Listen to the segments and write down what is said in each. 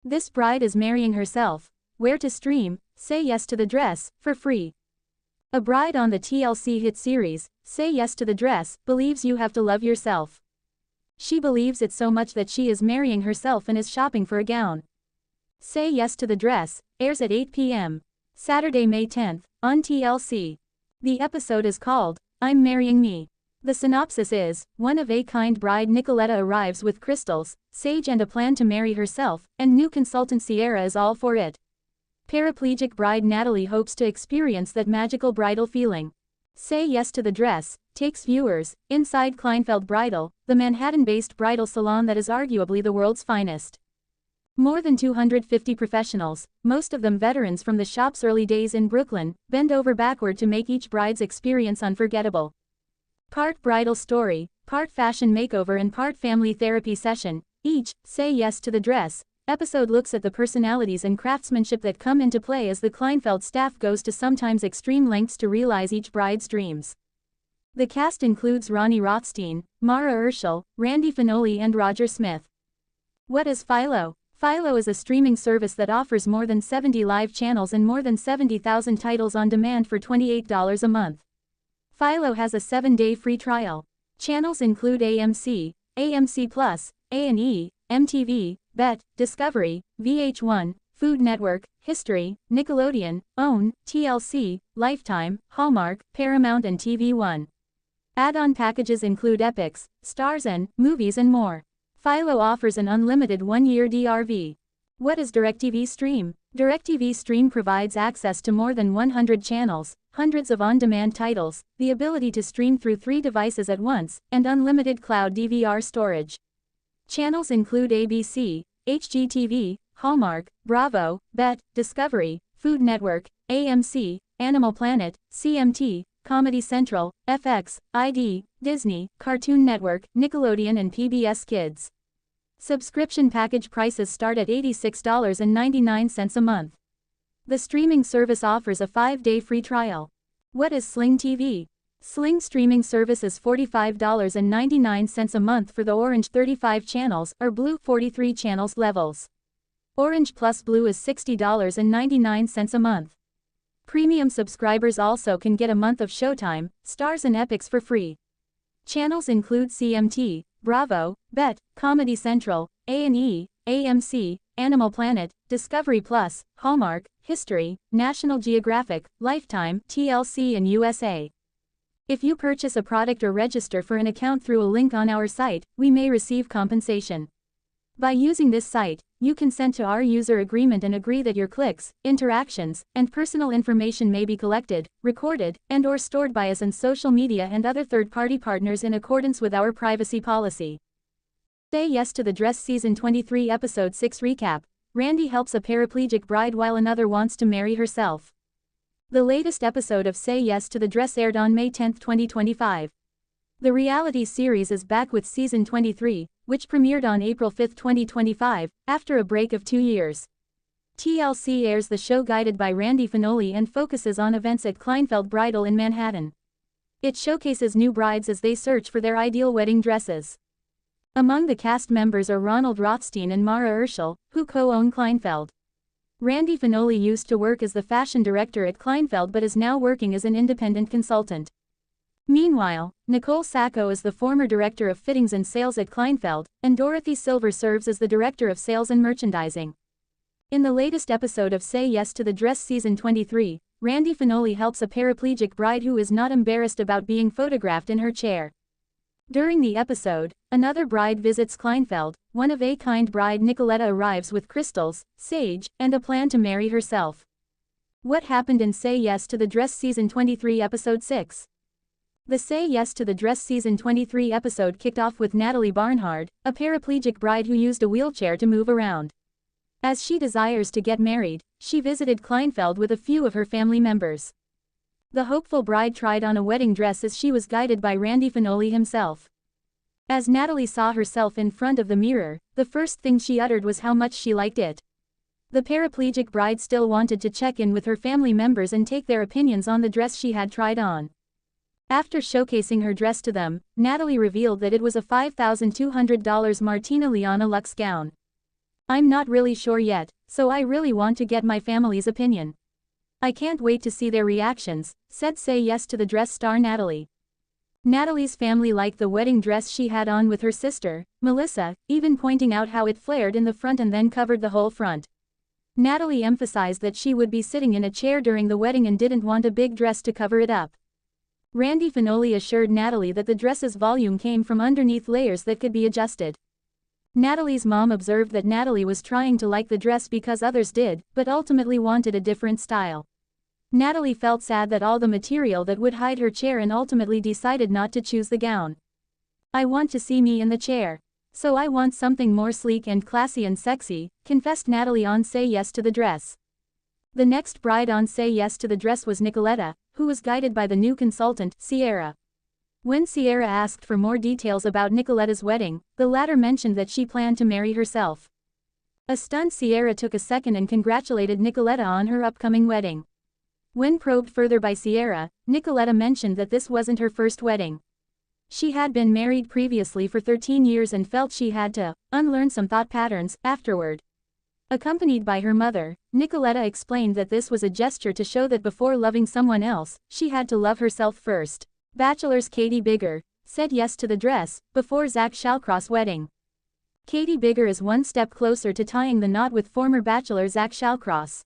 This bride is marrying herself. Where to stream, Say Yes to the Dress, for free. A bride on the TLC hit series, Say Yes to the Dress, believes you have to love yourself. She believes it so much that she is marrying herself and is shopping for a gown. Say Yes to the Dress, airs at 8 p.m. Saturday, May 10th, on TLC. The episode is called, I'm Marrying Me. The synopsis is, one-of-a-kind bride Nicoletta arrives with crystals, sage and a plan to marry herself, and new consultant Cierra is all for it. Paraplegic bride Natalie hopes to experience that magical bridal feeling. Say Yes to the Dress takes viewers inside Kleinfeld Bridal, the Manhattan-based bridal salon that is arguably the world's finest. More than 250 professionals, most of them veterans from the shop's early days in Brooklyn, bend over backward to make each bride's experience unforgettable. Part bridal story, part fashion makeover and part family therapy session, each Say Yes to the Dress episode looks at the personalities and craftsmanship that come into play as the Kleinfeld staff goes to sometimes extreme lengths to realize each bride's dreams. The cast includes Ronnie Rothstein, Mara Urschel, Randy Finoli and Roger Smith. What is Philo? Philo is a streaming service that offers more than 70 live channels and more than 70,000 titles on demand for $28 a month. Philo has a 7-day free trial. Channels include AMC, AMC+, A&E, MTV, BET, Discovery, VH1, Food Network, History, Nickelodeon, OWN, TLC, Lifetime, Hallmark, Paramount and TV One. Add-on packages include Epics, Stars and movies and more. Philo offers an unlimited 1-year DRV. What is DirecTV Stream? DirecTV Stream provides access to more than 100 channels, hundreds of on-demand titles, the ability to stream through 3 devices at once, and unlimited cloud DVR storage. Channels include ABC, HGTV, Hallmark, Bravo, BET, Discovery, Food Network, AMC, Animal Planet, CMT, Comedy Central, FX, ID, Disney, Cartoon Network, Nickelodeon and PBS Kids. Subscription package prices start at $86.99 a month. The streaming service offers a 5-day free trial. What is Sling TV? Sling streaming service is $45.99 a month for the Orange 35 channels or Blue 43 channels levels. Orange plus Blue is $60.99 a month. Premium subscribers also can get a month of Showtime, Stars and Epics for free. Channels include CMT, Bravo, BET, Comedy Central, A&E, AMC, Animal Planet, Discovery Plus, Hallmark, History, National Geographic, Lifetime, TLC and USA. If you purchase a product or register for an account through a link on our site, we may receive compensation. By using this site, you consent to our user agreement and agree that your clicks, interactions, and personal information may be collected, recorded, and/or stored by us in social media and other third-party partners in accordance with our privacy policy. Say Yes to the Dress Season 23 Episode 6 Recap. Randy helps a paraplegic bride while another wants to marry herself. The latest episode of Say Yes to the Dress aired on May 10, 2025. The reality series is back with Season 23, which premiered on April 5, 2025, after a break of 2 years. TLC airs the show guided by Randy Finoli and focuses on events at Kleinfeld Bridal in Manhattan. It showcases new brides as they search for their ideal wedding dresses. Among the cast members are Ronald Rothstein and Mara Urschel, who co-own Kleinfeld. Randy Finoli used to work as the fashion director at Kleinfeld but is now working as an independent consultant. Meanwhile, Nicole Sacco is the former director of fittings and sales at Kleinfeld, and Dorothy Silver serves as the director of sales and merchandising. In the latest episode of Say Yes to the Dress Season 23, Randy Finoli helps a paraplegic bride who is not embarrassed about being photographed in her chair. During the episode, another bride visits Kleinfeld. One-of-a-kind bride Nicoletta arrives with crystals, sage, and a plan to marry herself. What happened in Say Yes to the Dress Season 23 Episode 6? The Say Yes to the Dress Season 23 episode kicked off with Natalie Barnhard, a paraplegic bride who used a wheelchair to move around. As she desires to get married, she visited Kleinfeld with a few of her family members. The hopeful bride tried on a wedding dress as she was guided by Randy Finoli himself. As Natalie saw herself in front of the mirror, the first thing she uttered was how much she liked it. The paraplegic bride still wanted to check in with her family members and take their opinions on the dress she had tried on. After showcasing her dress to them, Natalie revealed that it was a $5,200 Martina Liana luxe gown. I'm not really sure yet, so I really want to get my family's opinion. I can't wait to see their reactions, said Say Yes to the Dress star Natalie. Natalie's family liked the wedding dress she had on with her sister, Melissa, even pointing out how it flared in the front and then covered the whole front. Natalie emphasized that she would be sitting in a chair during the wedding and didn't want a big dress to cover it up. Randy Finoli assured Natalie that the dress's volume came from underneath layers that could be adjusted. Natalie's mom observed that Natalie was trying to like the dress because others did, but ultimately wanted a different style. Natalie felt sad that all the material that would hide her chair and ultimately decided not to choose the gown. I want to see me in the chair. So I want something more sleek and classy and sexy, confessed Natalie on Say Yes to the Dress. The next bride on Say Yes to the Dress was Nicoletta, who was guided by the new consultant, Cierra. When Cierra asked for more details about Nicoletta's wedding, the latter mentioned that she planned to marry herself. A stunned Cierra took a second and congratulated Nicoletta on her upcoming wedding. When probed further by Cierra, Nicoletta mentioned that this wasn't her first wedding. She had been married previously for 13 years and felt she had to unlearn some thought patterns afterward. Accompanied by her mother, Nicoletta explained that this was a gesture to show that before loving someone else, she had to love herself first. Bachelor's Katie Bigger said yes to the dress before Zach Shallcross' wedding. Katie Bigger is one step closer to tying the knot with former Bachelor Zach Shallcross.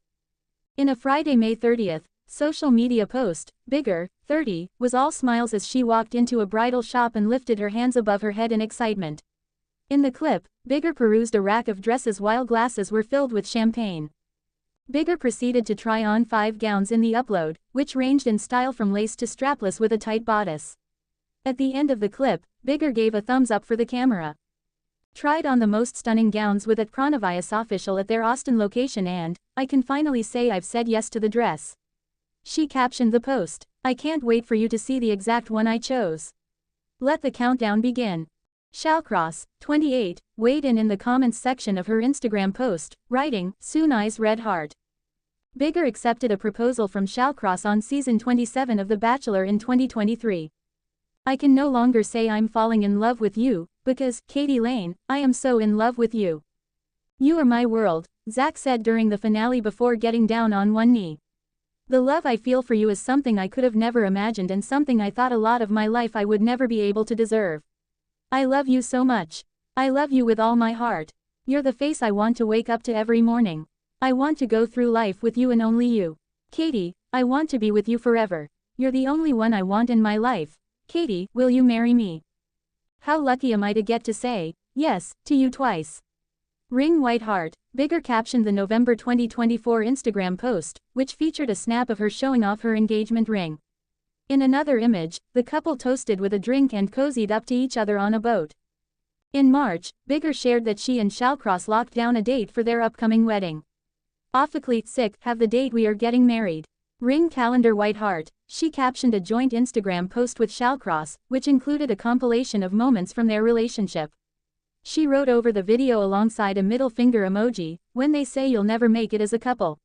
In a Friday, May 30th, social media post, Bigger, 30, was all smiles as she walked into a bridal shop and lifted her hands above her head in excitement. In the clip, Bigger perused a rack of dresses while glasses were filled with champagne. Bigger proceeded to try on 5 gowns in the upload, which ranged in style from lace to strapless with a tight bodice. At the end of the clip, Bigger gave a thumbs up for the camera. Tried on the most stunning gowns with at Pronovias Official at their Austin location and, I can finally say I've said yes to the dress. She captioned the post, I can't wait for you to see the exact one I chose. Let the countdown begin. Shallcross, 28, weighed in the comments section of her Instagram post, writing, Soon Eyes Red Heart. Bigger accepted a proposal from Shallcross on season 27 of The Bachelor in 2023. I can no longer say I'm falling in love with you, because, Katie Lane, I am so in love with you. You are my world, Zach said during the finale before getting down on one knee. The love I feel for you is something I could have never imagined and something I thought a lot of my life I would never be able to deserve. I love you so much. I love you with all my heart. You're the face I want to wake up to every morning. I want to go through life with you and only you. Katie, I want to be with you forever. You're the only one I want in my life. Katie, will you marry me? How lucky am I to get to say yes to you twice. Ring White Heart. Bigger captioned the November 2024 Instagram post, which featured a snap of her showing off her engagement ring. In another image, the couple toasted with a drink and cozied up to each other on a boat. In March, Bigger shared that she and Shallcross locked down a date for their upcoming wedding. Awfully sick, have the date we are getting married. Ring calendar White Heart. She captioned a joint Instagram post with Shallcross, which included a compilation of moments from their relationship. She wrote over the video alongside a middle finger emoji, when they say you'll never make it as a couple.